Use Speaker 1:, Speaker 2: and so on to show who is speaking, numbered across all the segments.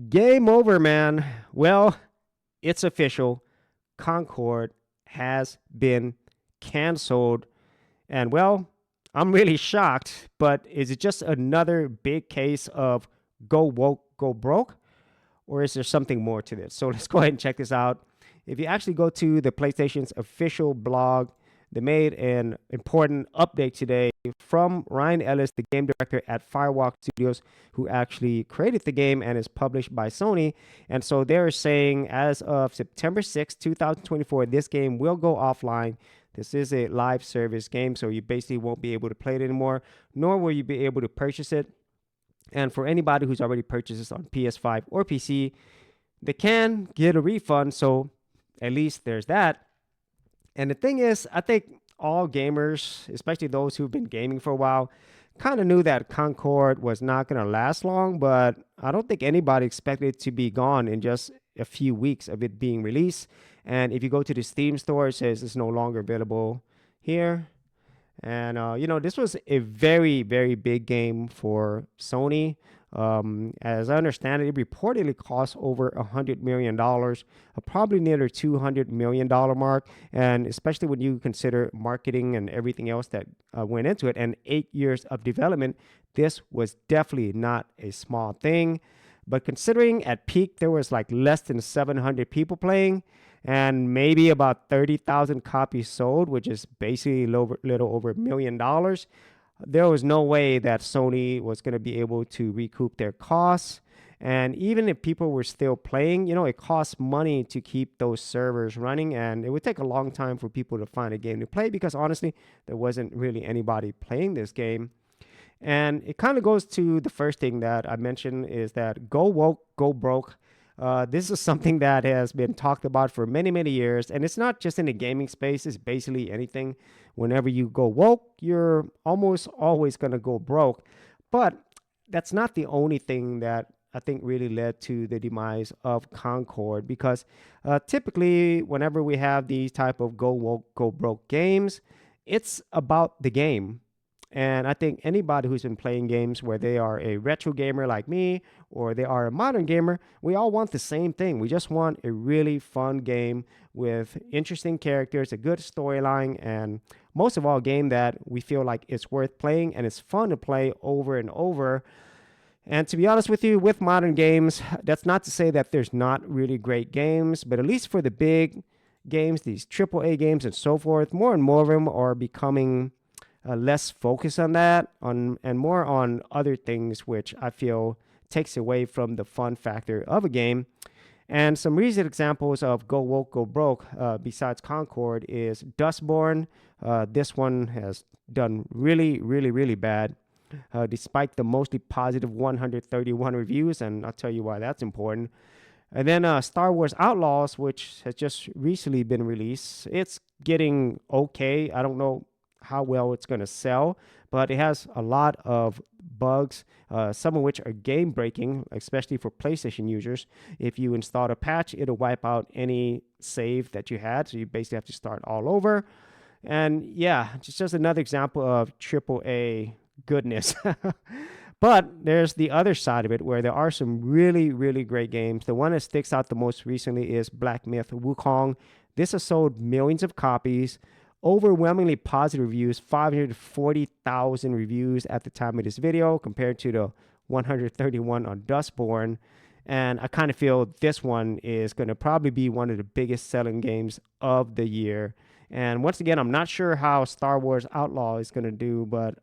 Speaker 1: Game over, man. Well, it's official. Concord has been canceled. And well, I'm really shocked, but is it just another big case of go woke, go broke? Or is there something more to this? So let's go ahead and check this out. If you actually go to the PlayStation's official blog, they made an important update today from Ryan Ellis, the game director at Firewalk Studios, who actually created the game and is published by Sony. And so they're saying as of September 6, 2024, this game will go offline. This is a live service game, so you basically won't be able to play it anymore, nor will you be able to purchase it. And for anybody who's already purchased this on PS5 or PC, they can get a refund. So at least there's that. And the thing is, I think all gamers, especially those who've been gaming for a while, kind of knew that Concord was not going to last long, but I don't think anybody expected it to be gone in just a few weeks of it being released. And if you go to the Steam store, it says it's no longer available here. And, this was a very, very big game for Sony. As I understand it, it reportedly cost over $100 million, probably near the $200 million mark. And especially when you consider marketing and everything else that went into it and 8 years of development, this was definitely not a small thing. But considering at peak, there was like less than 700 people playing and maybe about 30,000 copies sold, which is basically a little over $1 million. There was no way that Sony was going to be able to recoup their costs. And even if people were still playing, it costs money to keep those servers running. And it would take a long time for people to find a game to play because honestly, there wasn't really anybody playing this game. And it kind of goes to the first thing that I mentioned is that go woke, go broke. This is something that has been talked about for many, many years. And it's not just in the gaming space. It's basically anything. Whenever you go woke, you're almost always going to go broke. But that's not the only thing that I think really led to the demise of Concord. Because typically, whenever we have these type of go woke, go broke games, it's about the game. And I think anybody who's been playing games where they are a retro gamer like me or they are a modern gamer, we all want the same thing. We just want a really fun game with interesting characters, a good storyline, and most of all, a game that we feel like it's worth playing and it's fun to play over and over. And to be honest with you, with modern games, that's not to say that there's not really great games, but at least for the big games, these AAA games and so forth, more and more of them are becoming less focus on that and more on other things, which I feel takes away from the fun factor of a game. And some recent examples of go woke, go broke besides Concord is Dustborn. This one has done really, really, really bad despite the mostly positive 131 reviews, and I'll tell you why that's important. And then Star Wars Outlaws, which has just recently been released. It's getting okay. I don't know how well it's going to sell, but it has a lot of bugs, some of which are game breaking, especially for PlayStation users. If you install a patch, it'll wipe out any save that you had, so you basically have to start all over. And yeah, it's just another example of AAA goodness. But there's the other side of it where there are some really, really great games. The one that sticks out the most recently is Black Myth Wukong. This has sold millions of copies, overwhelmingly positive reviews, 540,000 reviews at the time of this video compared to the 131 on Dustborn. And I kind of feel this one is going to probably be one of the biggest selling games of the year. And once again, I'm not sure how Star Wars Outlaw is going to do, but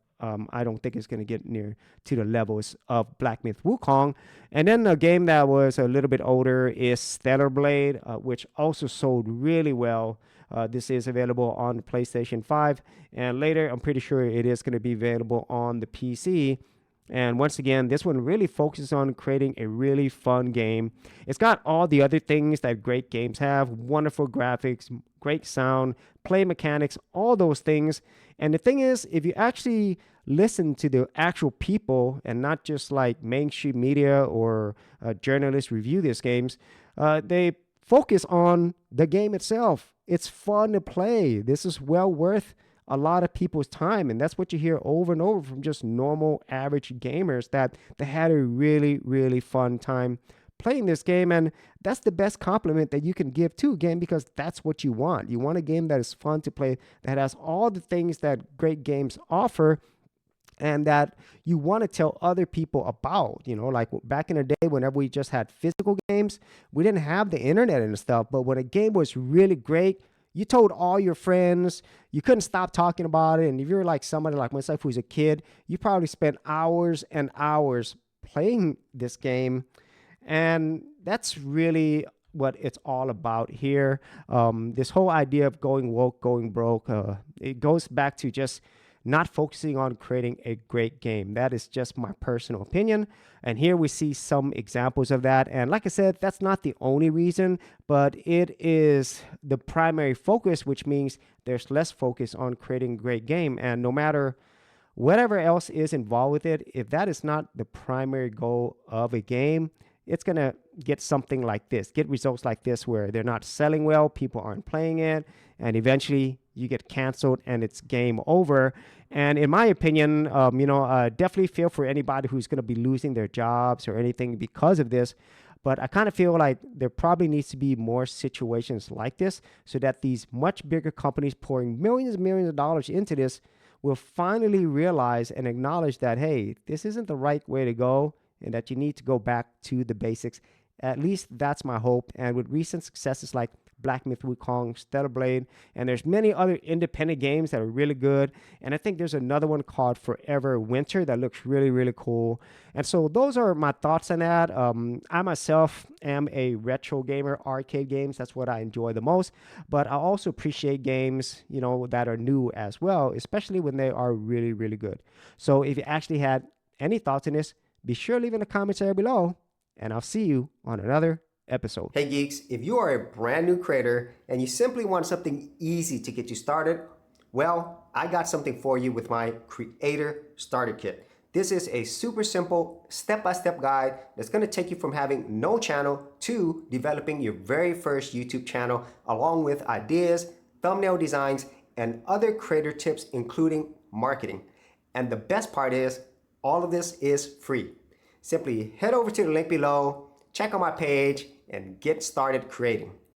Speaker 1: I don't think it's going to get near to the levels of Black Myth Wukong. And then a game that was a little bit older is Stellar Blade, which also sold really well. This is available on the PlayStation 5, and later I'm pretty sure it is going to be available on the PC. And once again, this one really focuses on creating a really fun game. It's got all the other things that great games have: wonderful graphics, great sound, play mechanics, all those things. And the thing is, if you actually listen to the actual people and not just like mainstream media or journalists review these games, they focus on the game itself. It's fun to play. This is well worth a lot of people's time, and that's what you hear over and over from just normal average gamers, that they had a really, really fun time playing this game. And that's the best compliment that you can give to a game, because that's what you want. You want a game that is fun to play, that has all the things that great games offer, and that you want to tell other people about. Like back in the day, whenever we just had physical games, we didn't have the internet and stuff. But when a game was really great, you told all your friends. You couldn't stop talking about it. And if you're like somebody like myself who's a kid, you probably spent hours and hours playing this game. And that's really what it's all about here. This whole idea of going woke, going broke, it goes back to just not focusing on creating a great game. That is just my personal opinion. And here we see some examples of that. And like I said, that's not the only reason, but it is the primary focus, which means there's less focus on creating a great game. And no matter whatever else is involved with it, if that is not the primary goal of a game, it's going to get something like this, get results like this, where they're not selling well, people aren't playing it, and eventually you get canceled and it's game over. And in my opinion, definitely feel for anybody who's going to be losing their jobs or anything because of this. But I kind of feel like there probably needs to be more situations like this, so that these much bigger companies pouring millions and millions of dollars into this will finally realize and acknowledge that, hey, this isn't the right way to go, and that you need to go back to the basics. At least that's my hope. And with recent successes like Black Myth Wukong, Stellar Blade, and there's many other independent games that are really good. And I think there's another one called Forever Winter that looks really, really cool. And so those are my thoughts on that. I myself am a retro gamer, arcade games. That's what I enjoy the most. But I also appreciate games, that are new as well, especially when they are really, really good. So if you actually had any thoughts on this, be sure to leave in the comments area below, and I'll see you on another episode. Hey geeks, if you are a brand new creator and you simply want something easy to get you started, well, I got something for you with my Creator Starter Kit. This is a super simple step-by-step guide that's going to take you from having no channel to developing your very first YouTube channel, along with ideas, thumbnail designs, and other creator tips, including marketing. And the best part is, all of this is free. Simply head over to the link below, check out my page, and get started creating.